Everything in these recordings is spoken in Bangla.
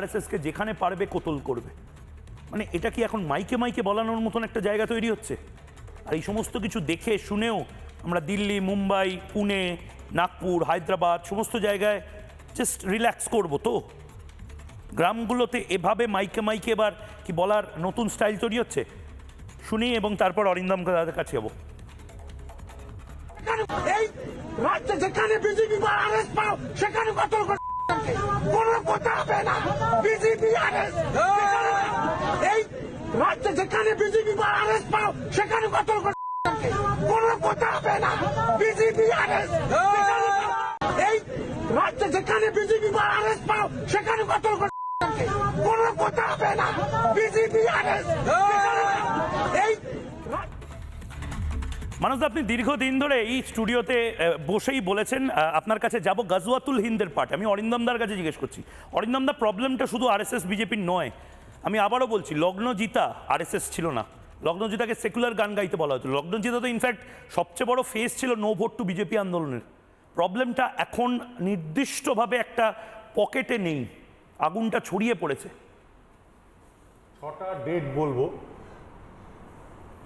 আরএসএসকে যেখানে পারবে কোতল করবে, মানে এটা কি এখন মাইকে মাইকে বলানোর মতন একটা জায়গা তৈরি হচ্ছে? আর এই সমস্ত কিছু দেখে শুনেও আমরা দিল্লি, মুম্বাই, পুনে, নাগপুর, হায়দ্রাবাদ সমস্ত জায়গায় জাস্ট রিল্যাক্স করব? তো গ্রামগুলোতে এভাবে মাইকে মাইকে এবার কি বলার নতুন স্টাইল তৈরি হচ্ছে? শুনি এবং তারপর অরিন্দম দাদার কাছে যাবো। এই রাজ্যে যেখানে বিজেপি বা আরএস পাও সেখানে কতল করে কোনো কথা হবে না। বিজেপি আরএস এই রাজ্যে যেখানে বিজেপি বা আরএস পাও সেখানে কতল করে কোনো কথা হবে না। বিজেপি আরএস এই রাজ্যে যেখানে বিজেপি বা আরএস পাও সেখানে কতল করে কোনো কথা হবে না। বিজেপি আরএস এই মানুষ, আপনি দীর্ঘদিন ধরে এই স্টুডিওতে বসেই বলেছেন আপনার কাছে যাব গাজওয়াতুল হিন্দের পার্ট। আমি অরিন্দমদার কাছে জিজ্ঞেস করছি, অরিন্দমদা প্রবলেমটা শুধু আরএসএস বিজেপির নয়। আমি আবারও বলছি, লগ্নজিতা আরএসএস ছিল না, লগ্নজিতাকে সেকুলার গান গাইতে বলা হতো। লগ্নজিতা তো ইনফ্যাক্ট সবচেয়ে বড় ফেস ছিল নো ভোট টু বিজেপি আন্দোলনের। প্রবলেমটা এখন নির্দিষ্টভাবে একটা পকেটে নেই, আগুনটা ছড়িয়ে পড়েছে। 6টা ডেট বলবো।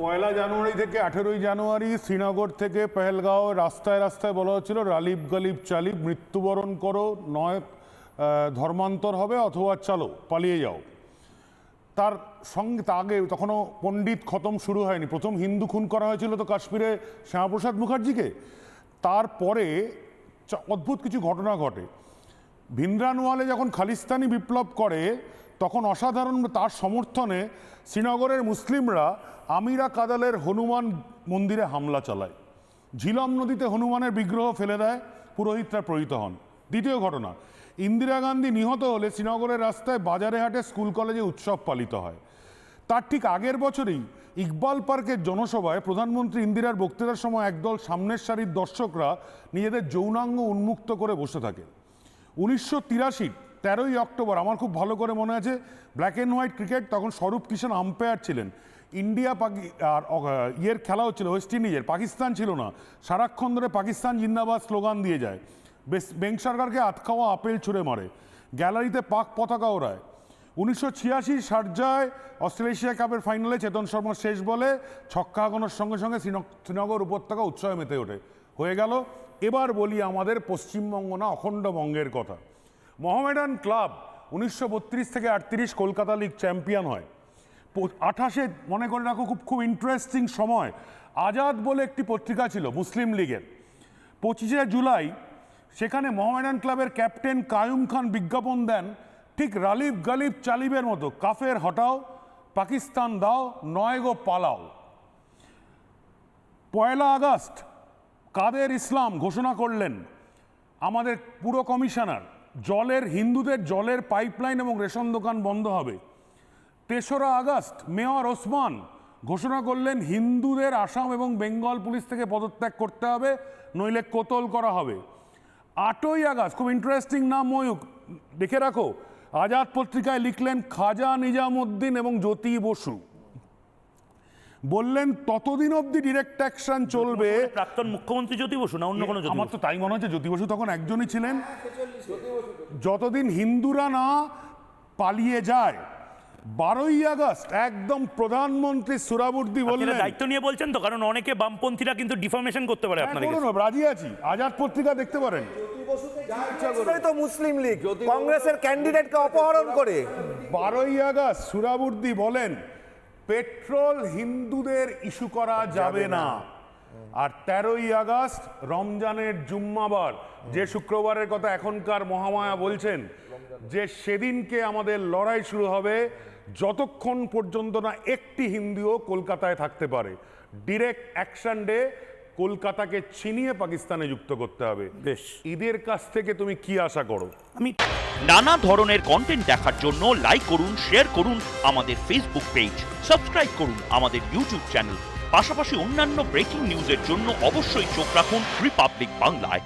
1 জানুয়ারি থেকে 18 জানুয়ারি শ্রীনগর থেকে পেহেলগাঁও রাস্তায় রাস্তায় বলা হচ্ছিল রালিব গালিব চালিব, মৃত্যুবরণ করো, নয় ধর্মান্তর হবে অথবা চলো পালিয়ে যাও। তার সঙ্গে আগে তখনও পণ্ডিত খতম শুরু হয়নি, প্রথম হিন্দু খুন করা হয়েছিল তো কাশ্মীরে শ্যামাপ্রসাদ মুখার্জিকে। তারপরে অদ্ভুত কিছু ঘটনা ঘটে। ভিন্দ্রানওয়ালে যখন খালিস্তানি বিপ্লব করে তখন অসাধারণ তার সমর্থনে শ্রীনগরের মুসলিমরা আমিরা কাদালের হনুমান মন্দিরে হামলা চালায়, ঝিলম নদীতে হনুমানের বিগ্রহ ফেলে দেয়, পুরোহিতরা প্রহিত হন। দ্বিতীয় ঘটনা, ইন্দিরা গান্ধী নিহত হলে শ্রীনগরের রাস্তায় বাজারে হাটে স্কুল কলেজে উৎসব পালিত হয়। তার ঠিক আগের বছরেই ইকবাল পার্কের জনসভায় প্রধানমন্ত্রী ইন্দিরার বক্তৃতার সময় একদল সামনের সারির দর্শকরা নিজেদের যৌনাঙ্গ উন্মুক্ত করে বসে থাকে। 1983 13ই অক্টোবর, আমার খুব ভালো করে মনে আছে, ব্ল্যাক অ্যান্ড হোয়াইট ক্রিকেট, তখন স্বরূপ কিষাণ আম্পায়ার ছিলেন। ইন্ডিয়া আর ইয়ের খেলা হচ্ছিল ওয়েস্ট ইন্ডিজের, পাকিস্তান ছিল না। সারাক্ষণ ধরে পাকিস্তান জিন্দাবাদ স্লোগান দিয়ে যায়, বেঙ্ক সরকারকে আতখাওয়া আপেল ছুঁড়ে মারে, গ্যালারিতে পাক পতাকা ওড়ায়। 1986 শারজায় অস্ট্রেলেশিয়া কাপের ফাইনালে চেতন শর্মার শেষ বলে ছক্কা হাঁকানোর সঙ্গে সঙ্গে শ্রীনগর উপত্যকা উৎসবে মেতে ওঠে। হয়ে গেল। এবার বলি আমাদের পশ্চিমবঙ্গ না অখণ্ডবঙ্গের কথা। মোহামেডান ক্লাব 1932 থেকে 38 কলকাতা লিগ চ্যাম্পিয়ন হয়। 28 মনে করে রাখো, খুব ইন্টারেস্টিং সময়। আজাদ বলে একটি পত্রিকা ছিল মুসলিম লীগের। 25 জুলাই সেখানে মোহামেডান ক্লাবের ক্যাপ্টেন কায়ুম খান বিজ্ঞাপন দেন ঠিক রালিব গালিব চালিবের মতো, কাফের হটাও, পাকিস্তান দাও, নয় গো পালাও। 1 আগস্ট কাদের ইসলাম ঘোষণা করলেন আমাদের পুরো কমিশনার, হিন্দুদের জলের পাইপলাইন এবং রেশন দোকান বন্ধ হবে। 3রা আগস্ট মেয়র ওসমান ঘোষণা করলেন হিন্দুদের আসাম এবং বেঙ্গল পুলিশ থেকে পদত্যাগ করতে হবে, নইলে কোতল করা হবে। 8ই আগস্ট, খুব ইন্টারেস্টিং নাম ময়ূক, দেখে রাখো, আজাদ পত্রিকায় লিখলেন খাজা নিজামুদ্দিন এবং জ্যোতি বসু, বললেন ততদিন অবধি ডিরেক্ট অ্যাকশন চলবে। প্রাক্তন মুখ্যমন্ত্রী জ্যোতি বসু না অন্য কোনো? আমার তো তাই মনে হচ্ছে, জ্যোতি বসু তখন একজনই ছিলেন। যতদিন হিন্দুরা না পালিয়ে যায়। 12ই আগস্ট একদম প্রধানমন্ত্রী সুরাবুর্দি বললেন, দায়িত্ব নিয়ে বলছেন তো, কারণ অনেকে বামপন্থীরা কিন্তু ডিফার্মেশন করতে পারে আপনাদের। রাজি আছি, আজাদ পত্রিকা দেখতে পারেন। তো মুসলিম লীগ কংগ্রেসের ক্যান্ডিডেটকে অপহরণ করে। 12ই আগস্ট সুরাবুর্দি বলেন পেট্রোল হিন্দুদের ইস্যু করা যাবে না। আর 13ই আগস্ট রমজানের জুম্মাবার, যে শুক্রবারের কথা এখনকার মহামায়া বলছেন, যে সেদিনকে আমাদের লড়াই শুরু হবে যতক্ষণ পর্যন্ত না একটি হিন্দুও কলকাতায় থাকতে পারে। ডিরেক্ট অ্যাকশন ডে, কলকাতাকে ছিনিয়ে পাকিস্তানে যুক্ত করতে হবে। বেশ, ঈদের কাছ থেকে তুমি কি আশা করো? আমি নানা ধরনের কন্টেন্ট দেখার জন্য লাইক করুন, শেয়ার করুন আমাদের ফেসবুক পেজ, সাবস্ক্রাইব করুন আমাদের ইউটিউব চ্যানেল। পাশাপাশি অন্যান্য ব্রেকিং নিউজের জন্য অবশ্যই চোখ রাখুন রিপাবলিক বাংলায়।